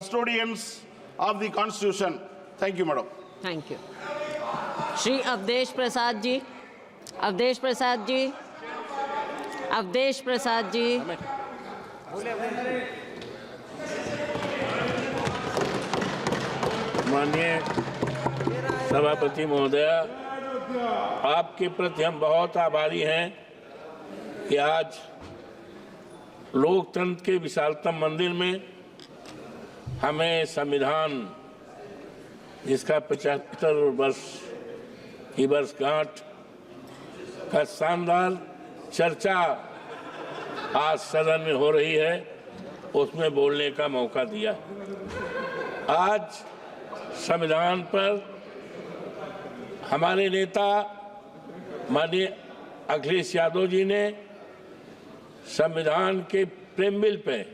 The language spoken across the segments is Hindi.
custodians of the Constitution. Thank you, Madam. Thank you. Shri Awadhesh Prasad ji, Awadhesh Prasad ji, Awadhesh Prasad ji. माननीय सभापति महोदया, आपके प्रति हम बहुत आभारी हैं कि आज लोकतंत्र के विशालतम मंदिर में हमें संविधान जिसका 75 वर्ष की वर्षगांठ का शानदार चर्चा आज सदन में हो रही है, उसमें बोलने का मौका दिया। आज संविधान पर हमारे नेता माननीय अखिलेश यादव जी ने संविधान के प्रेमबिल पे,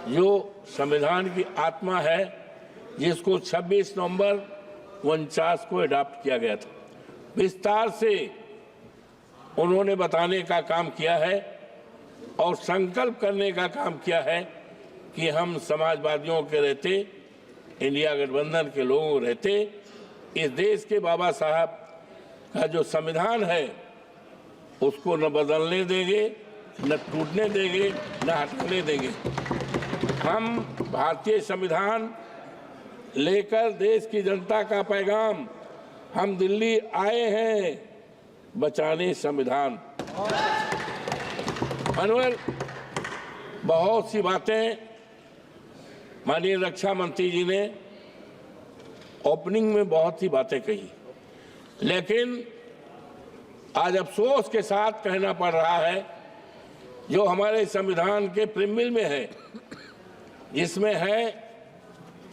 जो संविधान की आत्मा है, जिसको 26 नवंबर 49 को अडॉप्ट किया गया था, विस्तार से उन्होंने बताने का काम किया है और संकल्प करने का काम किया है कि हम समाजवादियों के रहते, इंडिया गठबंधन के लोगों रहते, इस देश के बाबा साहब का जो संविधान है उसको न बदलने देंगे, न टूटने देंगे, न हटाने देंगे। हम भारतीय संविधान लेकर देश की जनता का पैगाम, हम दिल्ली आए हैं बचाने संविधान। अनवर, बहुत सी बातें माननीय रक्षा मंत्री जी ने ओपनिंग में बहुत सी बातें कही, लेकिन आज अफसोस के साथ कहना पड़ रहा है, जो हमारे संविधान के प्रीमिल में है, जिसमें है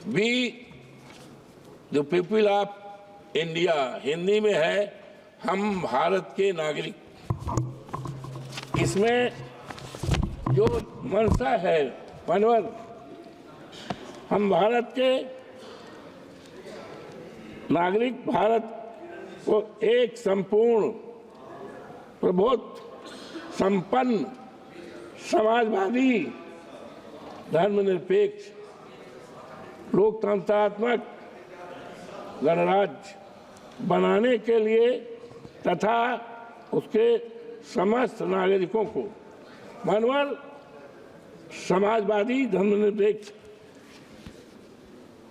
we the people of India, Hindi में है हम भारत के नागरिक। इसमें जो मंशा है मनोहर, हम भारत के नागरिक, भारत को एक संपूर्ण प्रबुद्ध, संपन्न, समाजवादी, धर्मनिरपेक्ष, लोकतंत्रात्मक गणराज्य बनाने के लिए तथा उसके समस्त नागरिकों को मानव समाजवादी, धर्मनिरपेक्ष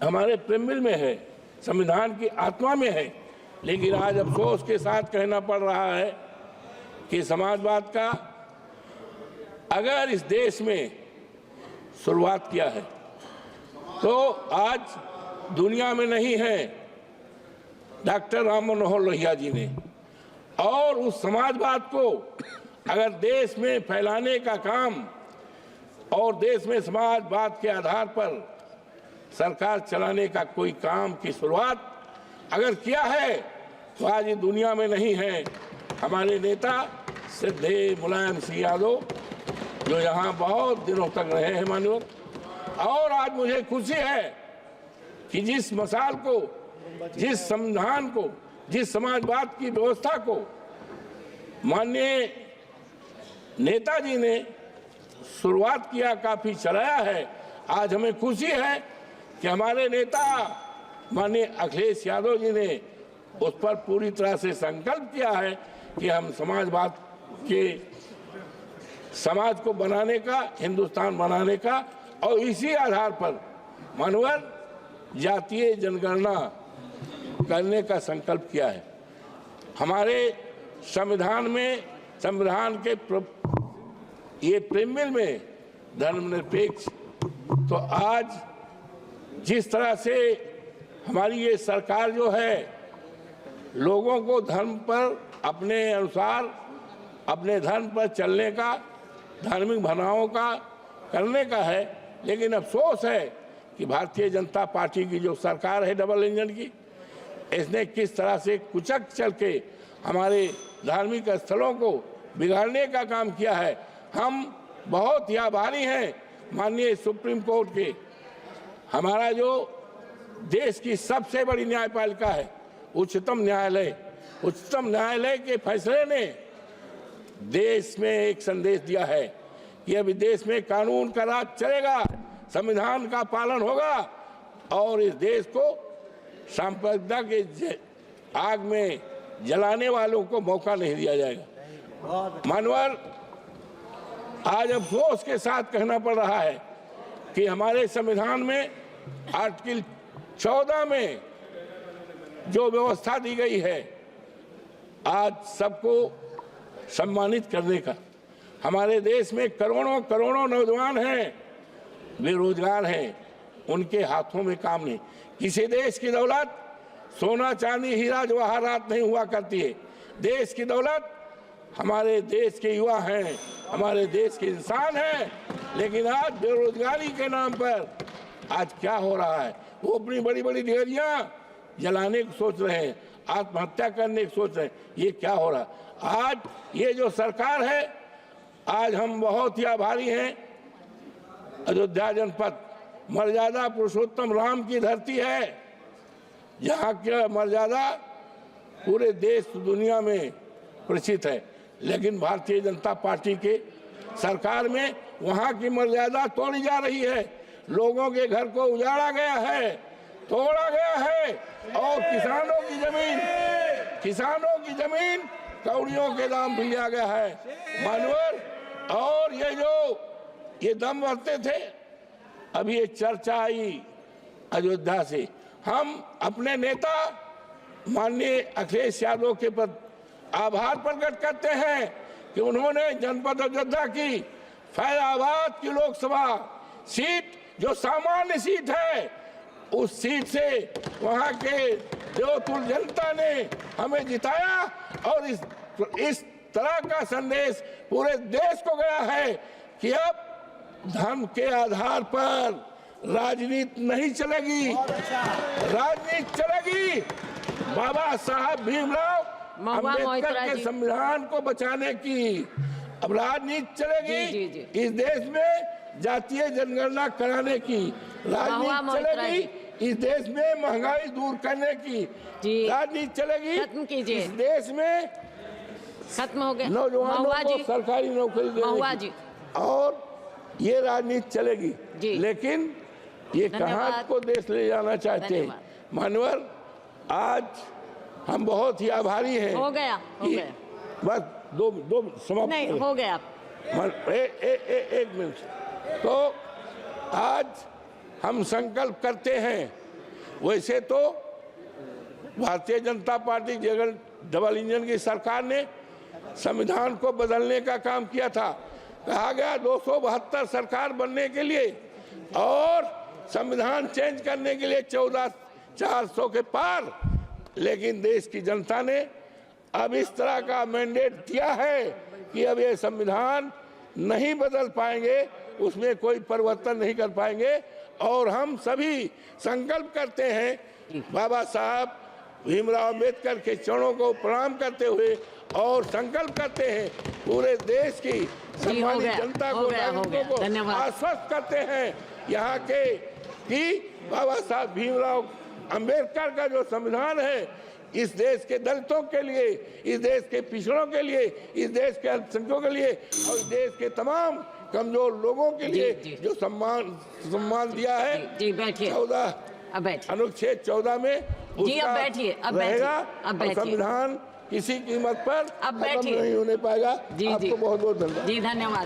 हमारे प्रेमबिल में है, संविधान की आत्मा में है। लेकिन आज अफसोस के साथ कहना पड़ रहा है कि समाजवाद का अगर इस देश में शुरुआत किया है तो आज दुनिया में नहीं है डॉक्टर राम मनोहर लोहिया जी ने, और उस समाजवाद को अगर देश में फैलाने का काम और देश में समाजवाद के आधार पर सरकार चलाने का कोई काम की शुरुआत अगर किया है तो आज ये दुनिया में नहीं है। हमारे नेता श्रद्धेय मुलायम सिंह यादव, जो यहाँ बहुत दिनों तक रहे हैं माननीय, और आज मुझे खुशी है कि जिस मसाल को, जिस संविधान को, जिस समाजवाद की व्यवस्था को माननीय नेताजी ने शुरुआत किया, काफी चलाया है, आज हमें खुशी है कि हमारे नेता माननीय अखिलेश यादव जी ने उस पर पूरी तरह से संकल्प किया है कि हम समाजवाद के समाज को बनाने का, हिंदुस्तान बनाने का, और इसी आधार पर मानवर जातीय जनगणना करने का संकल्प किया है। हमारे संविधान में, संविधान के ये प्रीमिल में धर्मनिरपेक्ष, तो आज जिस तरह से हमारी ये सरकार जो है लोगों को धर्म पर अपने अनुसार, अपने धर्म पर चलने का, धार्मिक भावनाओं का करने का है, लेकिन अफसोस है कि भारतीय जनता पार्टी की जो सरकार है डबल इंजन की, इसने किस तरह से कुचक चल के हमारे धार्मिक स्थलों को बिगाड़ने का काम किया है। हम बहुत ही आभारी हैं माननीय सुप्रीम कोर्ट के, हमारा जो देश की सबसे बड़ी न्यायपालिका है उच्चतम न्यायालय, उच्चतम न्यायालय के फैसले ने देश में एक संदेश दिया है कि अभी देश में कानून का राज चलेगा, संविधान का पालन होगा और इस देश को सांप्रदायिकता के आग में जलाने वालों को मौका नहीं दिया जाएगा। मानवर, आज अफसोस के साथ कहना पड़ रहा है कि हमारे संविधान में आर्टिकल 14 में जो व्यवस्था दी गई है आज सबको सम्मानित करने का, हमारे देश में करोड़ों करोड़ों नौजवान हैं, बेरोजगार हैं, उनके हाथों में काम नहीं। किसी देश की दौलत सोना चांदी हीरा जवाहरात नहीं हुआ करती है। देश की दौलत हमारे देश के युवा हैं, हमारे देश के इंसान हैं। लेकिन आज बेरोजगारी के नाम पर आज क्या हो रहा है, वो अपनी बड़ी बड़ी डिग्रियां जलाने को सोच रहे हैं, आत्महत्या करने की सोच रहे हैं। ये क्या हो रहा है? आज ये जो सरकार है, आज हम बहुत ही आभारी हैं। अयोध्या जनपद मर्यादा पुरुषोत्तम राम की धरती है, जहाँ की मर्यादा पूरे देश दुनिया में प्रसिद्ध है। लेकिन भारतीय जनता पार्टी के सरकार में वहाँ की मर्यादा तोड़ी जा रही है। लोगों के घर को उजाड़ा गया है, तोड़ा गया है और किसानों की जमीन कौड़ियों के दाम पे लिया गया है। मानवर, और ये दम भरते थे, अभी ये चर्चा आई अयोध्या से। हम अपने नेता माननीय अखिलेश यादव के प्रति आभार प्रकट करते हैं कि उन्होंने जनपद अयोध्या की फैजाबाद की लोकसभा सीट, जो सामान्य सीट है, उस सीट से वहां के देवतुल जनता ने हमें जिताया और इस तरह का संदेश पूरे देश को गया है कि अब धर्म के आधार पर राजनीति नहीं चलेगी, राजनीति चलेगी बाबा साहब भीमराव अम्बेडकर के संविधान को बचाने की। अब राजनीति चलेगी इस देश में जातीय जनगणना कराने की, राजनीति चलेगी इस देश में महंगाई दूर करने की, राजनीति चलेगी इस देश में खत्म हो गया नौजवानों को सरकारी नौकरी देने की, और ये राजनीति चलेगी। लेकिन ये कहाँ को देश ले जाना चाहते हैं? मानवर, आज हम बहुत ही आभारी हैं। हो गया बस दो समाप्त नहीं हो गया। एक मिनट। तो आज हम संकल्प करते हैं, वैसे तो Bharatiya Janata party double engine की सरकार ने संविधान को बदलने का काम किया था। कहा गया 272 सरकार बनने के लिए और संविधान चेंज करने के लिए 14,400 के पार। लेकिन देश की जनता ने अब इस तरह का मैंडेट दिया है कि अब ये संविधान नहीं बदल पाएंगे, उसमें कोई परिवर्तन नहीं कर पाएंगे। और हम सभी संकल्प करते हैं बाबा साहब भीमराव अम्बेडकर के चरणों को प्रणाम करते हुए और संकल्प करते हैं पूरे देश की सम्मानित जनता को, नागरिकों को आश्वस्त करते हैं यहाँ के कि बाबा साहब भीमराव अम्बेडकर का जो संविधान है इस देश के दलितों के लिए, इस देश के पिछड़ों के लिए, इस देश के अल्पसंख्यकों के लिए और इस देश के तमाम कमजोर लोगों के लिए जो सम्मान दिया है 14 अनुच्छेद 14 में उसका रहेगा। संविधान किसी कीमत पर खत्म नहीं होने पाएगा। आपको बहुत बहुत धन्यवाद। धन्यवाद।